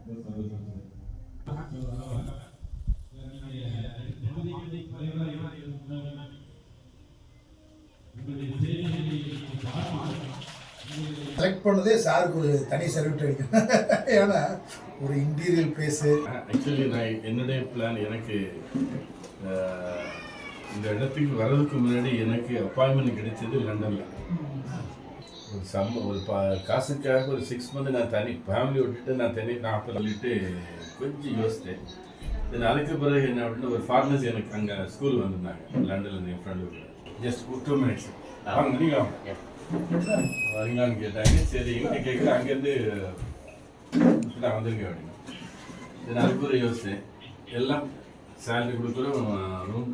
Select பண்ணதே சாருக்கு ஒரு தனி சர்வீட் அடிக்கும். ஏன்னா ஒரு இன்டீரியல் பிளேஸு. ஆக்சுவலி நான் என்னுடைய பிளான் எனக்கு இந்த இடத்துக்கு வர்றதுக்கு முன்னாடி எனக்கு அப்பாயின்மெண்ட் கிடைச்சது லண்டனில். ஒரு காசுக்காக ஒரு 6 மந்த் நான் தனி ஃபேமிலி விட்டுட்டு நான் தனி காப்பர் சொல்லிட்டு கொஞ்சம் யோசித்தேன். தென் அதுக்கு பிறகு என்ன அப்படின்னா ஒரு ஃபார்மசி எனக்கு அங்கே ஸ்கூல் வந்திருந்தாங்க லண்டனில் என் ஃப்ரெண்டு. ஜஸ்ட் 2 மினிட்ஸ் வாங்க நீங்கள் வாங்க வரீங்களான்னு கேட்டாங்க. சரி எங்கே கேட்குற அங்கேருந்து நான் வந்திருக்கேன் அப்படின்னு. தென் அதுக்கு ஒரு யோசித்தேன். எல்லாம் சேலரி கொடுக்குறோம் room.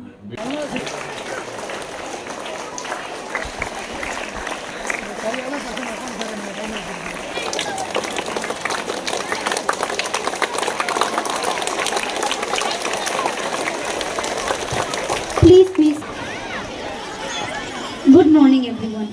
Please. Good morning, everyone.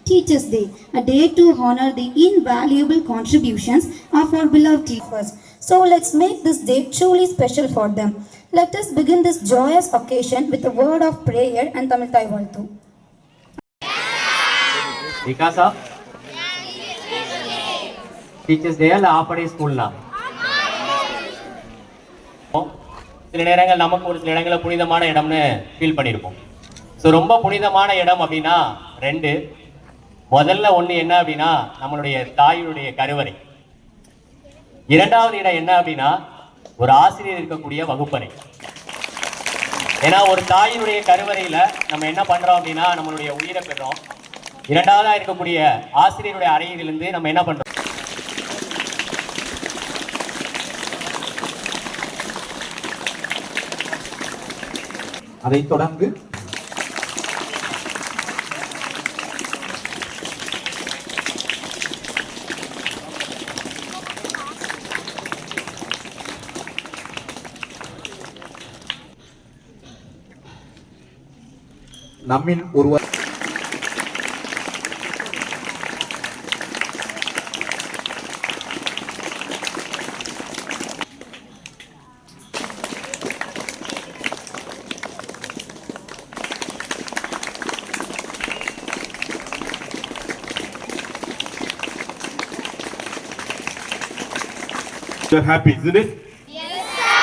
Teachers Day, a day to honor the invaluable contributions of our beloved teachers. So let's make this day truly special for them. Let us begin this joyous occasion with a word of prayer and Tamil Thai Valthu. Because of Teachers Day அல்ல of டே ஸ்கூல்னா சில நேரங்கள் நமக்கு ஒரு சில இடங்களில் புனிதமான இடம்னு feel பண்ணியிருப்போம். ஸோ ரொம்ப புனிதமான இடம் அப்படின்னா 2. முதல்ல ஒன்று என்ன அப்படின்னா நம்மளுடைய தாயுடைய கருவறை. 2வது இடம் என்ன அப்படின்னா ஒரு ஆசிரியர் இருக்கக்கூடிய வகுப்பறை. ஏன்னா ஒரு தாயினுடைய கருவறையில் நம்ம என்ன பண்ணுறோம் அப்படின்னா நம்மளுடைய உயிரை பெறுறோம். 2வதாக இருக்கக்கூடிய ஆசிரியருடைய அறையிலிருந்து நம்ம என்ன பண்ணுறோம், அதைத் தொடர்ந்து நம்மில் ஒருவர் You're happy, isn't it? Yes, sir.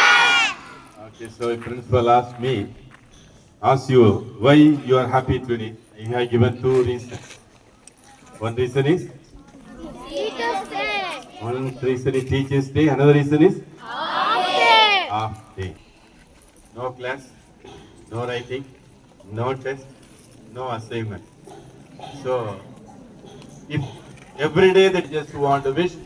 Okay, so if principal asked me, ask you why you are happy today. You have given 2 reasons. One reason is Teachers Day. One reason is Teachers Day. Another reason is Half Day. Half Day. No class, no writing, no test, no assignment. So, if every day they just want to wish.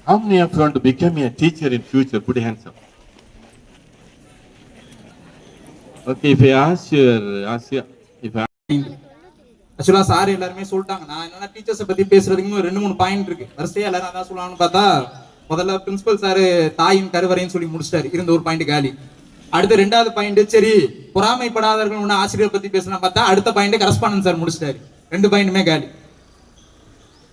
How many of you want to become a teacher in future? Put your hands up. Okay, if I ask you, ஆக்சுவலா sir எல்லாருமே சொல்லிட்டாங்க. நான் என்னன்னா டீச்சர்ஸை பத்தி பேசுறதுக்கு 2-3 point இருக்கு. வரிசையா எல்லாரும் அதான் சொல்லலாம்னு பார்த்தா முதல்ல பிரின்சிபல் சார் தாயின் கருவறைன்னு சொல்லி முடிச்சிட்டாரு. இருந்த ஒரு பாயிண்ட் காலி. அடுத்த 2வது பாயிண்ட் சரி பொறாமைப்படாதவர்கள் ஒன்று ஆசிரியர் பத்தி பேசலாம் பார்த்தா அடுத்த பாயிண்ட் கரஸ்பாண்டன்ட் சார் முடிச்சிட்டாரு. 2 பாயிண்ட்டுமே காலி.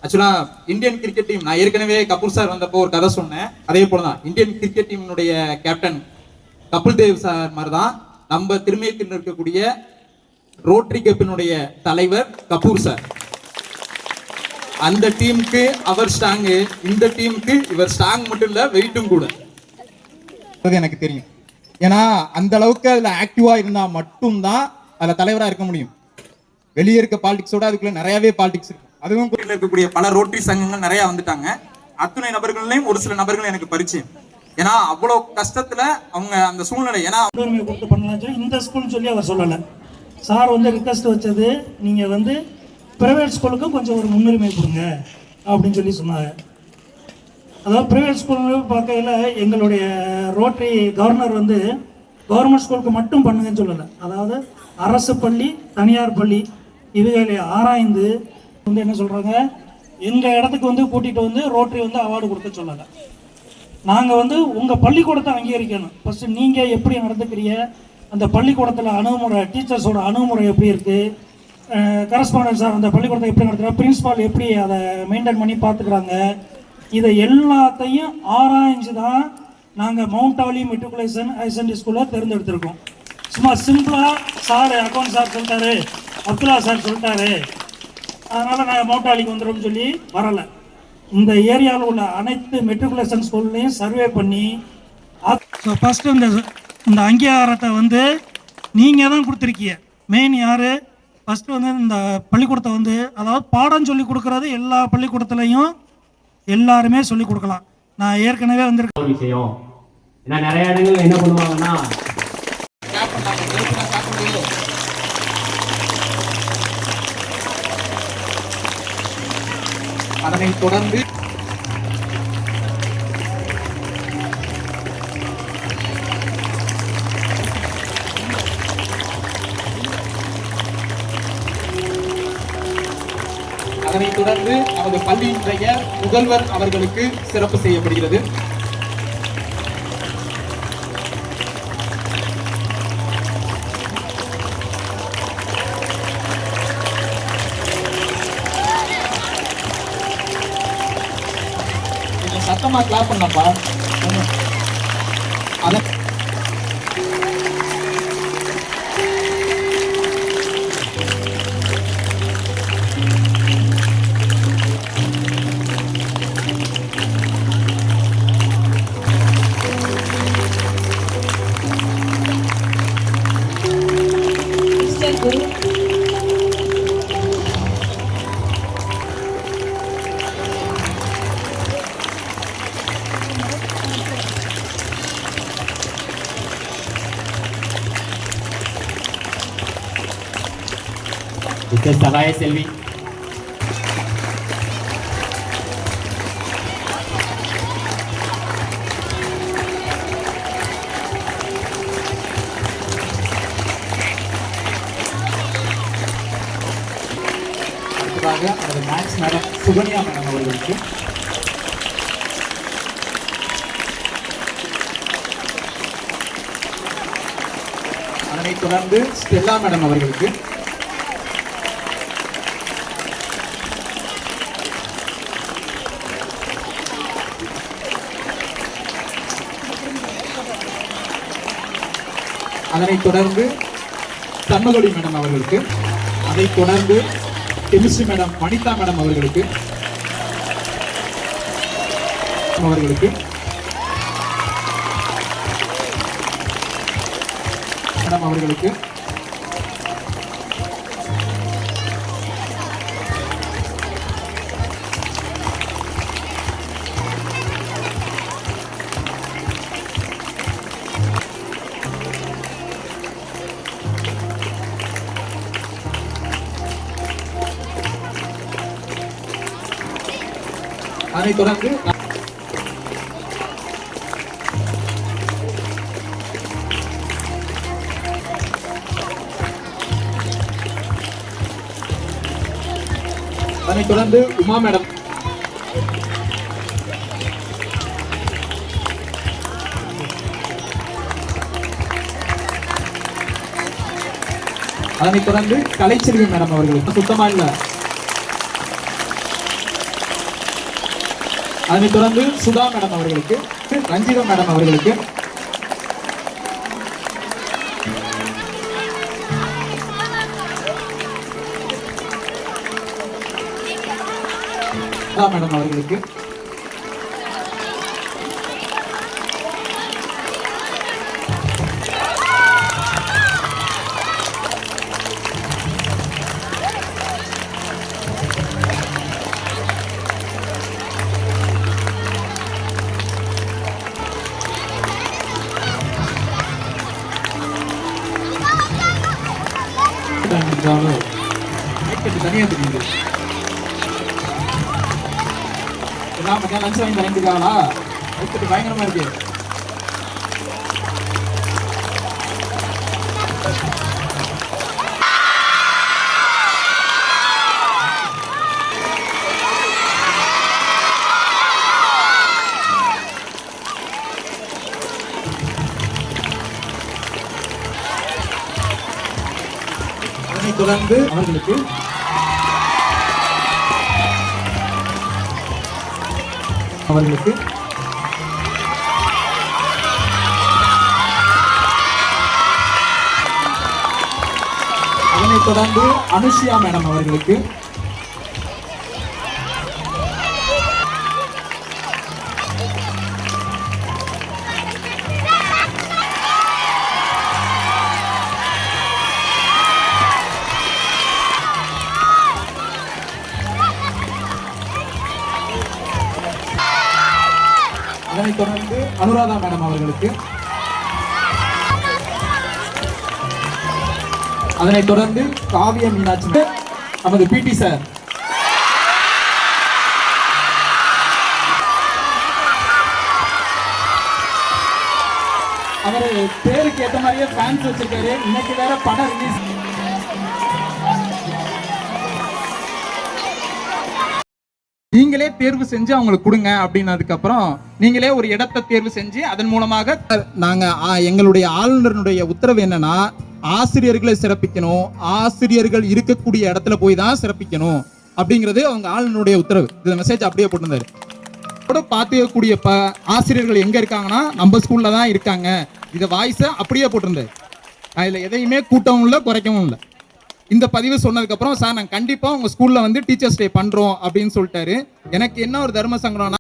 ஆக்சுவலா இந்தியன் கிரிக்கெட் டீம், நான் ஏற்கனவே கபூர் சார் வந்தப்போ ஒரு கதை சொன்னேன். அதே போலதான் இந்தியன் கிரிக்கெட் டீமினுடைய கேப்டன் கபில் தேவ் சார் மாதிரிதான் நம்ம திருமயத்தில் இருக்கக்கூடிய ரோட்டரி கிளப்பினுடைய தலைவர் கபூர் சார். அந்த டீமுக்கு அவர் ஸ்ட்ராங், இந்த டீமுக்கு இவர் ஸ்ட்ராங் மட்டும் இல்ல வெயிட்டும் கூட. எனக்கு தெரியும். ஏன்னா அந்த அளவுக்கு அதுல ஆக்டிவா இருந்தா மட்டும்தான் அதுல தலைவரா இருக்க முடியும். வெளியே இருக்க பாலிடிக்ஸோட அதுக்குள்ள நிறையவே பாலிடிக்ஸ் இருக்கு. அதுவும் இருக்கக்கூடிய பல ரோட்டரி சங்கங்கள் நிறைய வந்துட்டாங்க. அத்துணை நபர்களையும் ஒரு சில நபர்கள் எனக்கு பரிச்சயம். ஏன்னா அவ்வளவு கஷ்டத்துல அவங்க அந்த சூழ்நிலை ஏன்னா கொடுத்து பண்ணலாம். இந்த ஸ்கூல்னு சொல்லி அவர் சொல்லலை. சார் ரிக்வெஸ்ட் வச்சது நீங்க பிரைவேட் ஸ்கூலுக்கும் கொஞ்சம் ஒரு முன்னுரிமை கொடுங்க அப்படின்னு சொல்லி சொன்னாங்க. அதாவது பிரைவேட் ஸ்கூல் பார்க்கையில் எங்களுடைய ரோட்டரி கவர்னர் கவர்மெண்ட் ஸ்கூலுக்கு மட்டும் பண்ணுங்கன்னு சொல்லலை. அதாவது அரசு பள்ளி, தனியார் பள்ளி இவைகளை ஆராய்ந்து என்ன சொல்றாங்க, எங்க இடத்துக்கு கூட்டிட்டு ரோட்டரி அவார்டு கொடுக்க சொல்லலை. நாங்கள் வந்து உங்கள் பள்ளிக்கூடத்தை அங்கீகரிக்கணும். ஃபஸ்ட்டு நீங்கள் எப்படி நடந்துக்கிறீங்க, அந்த பள்ளிக்கூடத்தில் அணுகுமுறை, டீச்சர்ஸோட அணுகுமுறை எப்படி இருக்குது, கரஸ்பாண்டன்ஸ் சார் அந்த பள்ளிக்கூடத்தை எப்படி நடத்துகிறாங்க, பிரின்ஸிபால் எப்படி அதை மெயின்டைன் பண்ணி பார்த்துக்கிறாங்க, இதை எல்லாத்தையும் ஆராய்ஞ்சு தான் நாங்கள் மவுண்ட் ஆலி மெட்ரிகுலேஷன் ஹையர் செகண்டரி ஸ்கூலில் தேர்ந்தெடுத்திருக்கோம். சும்மா சிம்பிளாக சார் அக்கௌண்ட் சார் சொல்லிட்டாரு, அப்துல்லா சார் சொல்லிட்டாரு, அதனால் நாங்கள் மவுண்ட் ஆலிக்கு வந்துடும்னு சொல்லி வரலை. இந்த ஏரியாவில் உள்ள அனைத்து மெட்ரிகுலேஷன் ஸ்கூல்லையும் சர்வே பண்ணி ஸோ ஃபஸ்ட்டு இந்த அங்கீகாரத்தை வந்து நீங்கள் தான் கொடுத்துருக்கீங்க. மெயின் யார், ஃபஸ்ட்டு வந்து இந்த பள்ளிக்கூடத்தை வந்து அதாவது பாடம் சொல்லி கொடுக்குறது எல்லா பள்ளிக்கூடத்துலையும் எல்லாருமே சொல்லி கொடுக்கலாம். நான் ஏற்கனவே வந்திருக்கேன் விஷயம். ஏன்னா நிறைய இடங்கள் என்ன பண்ணுவாங்கன்னா அதனை தொடர்ந்து நமது பள்ளியினுடைய முதல்வர் அவர்களுக்கு சிறப்பு செய்யப்படுகிறது. சத்தமா கிளாப் பண்ணப்பா. சகாய செல்வி, அடுத்ததாக நமது மேக்ஸ் மேடம் சுகன்யா மேடம் அவர்களுக்கு, அதனைத் தொடர்ந்து ஸ்டெல்லா மேடம் அவர்களுக்கு, அதனைத் தொடர்ந்து தன்மகொடி மேடம் அவர்களுக்கு, அதைத் தொடர்ந்து கெமிஸ்ட்ரி மேடம் வனிதா மேடம் அவர்களுக்கு மேடம் அவர்களுக்கு அதனைத் தொடர்ந்து உமா மேடம், அதனைத் தொடர்ந்து கலைச்செல்வி மேடம் அவர்களுக்கு சுத்தமா இல்ல, அதனைத் தொடர்ந்து சுதா மேடம் அவர்களுக்கு, ரஞ்சிதா மேடம் அவர்களுக்கு, மேடம் அவர்களுக்கு, தனியா தெரியுது எல்லாம் மத்தியானம் லஞ்ச் வாங்கி தரேன்ட்டுக்காங்களா, பயங்கரமா இருக்கு. அதனைத் தொடர்ந்து அவர்களுக்கு அதனைத் தொடர்ந்து அனுஷியா மேடம் அவர்களுக்கு அதனைத் தொடர்ந்து அனுராதா மேடம் அவர்களுக்கு அதனைத் தொடர்ந்து காவிய மீனாட்சி நமது பிடி சார் அவரு பேருக்கு ஏற்ற மாதிரியே ஃபேன்ஸ் வச்சிருக்காரு. இன்னைக்கு வேற படம் ரிலீஸ். நீங்களே தேர்வு செஞ்சு அவங்களுக்கு கொடுங்க அப்படின்னதுக்கு அப்புறம் நீங்களே ஒரு இடத்தை தேர்வு செஞ்சு அதன் மூலமாக நாங்க எங்களுடைய ஆளுநருடைய உத்தரவு என்னன்னா ஆசிரியர்களை சிறப்பிக்கணும், ஆசிரியர்கள் இருக்கக்கூடிய இடத்துல போய் தான் சிறப்பிக்கணும் அப்படிங்கிறது அவங்க ஆளுநருடைய உத்தரவு. இந்த மெசேஜ் அப்படியே போட்டிருந்தாரு. பார்த்துக்கக்கூடிய ஆசிரியர்கள் எங்க இருக்காங்கன்னா நம்ம ஸ்கூல்ல தான் இருக்காங்க. இதை வாய்ஸை அப்படியே போட்டிருந்தாரு. அதுல எதையுமே கூட்டவும் இல்லை, குறைக்கவும் இல்லை. இந்த பதிவு சொன்னதுக்கு அப்புறம் சார் நாங்கள் கண்டிப்பா உங்க ஸ்கூல்ல வந்து டீச்சர்ஸ் டே பண்றோம் அப்படின்னு சொல்லிட்டாரு. எனக்கு என்ன ஒரு தர்ம சங்கடம்னா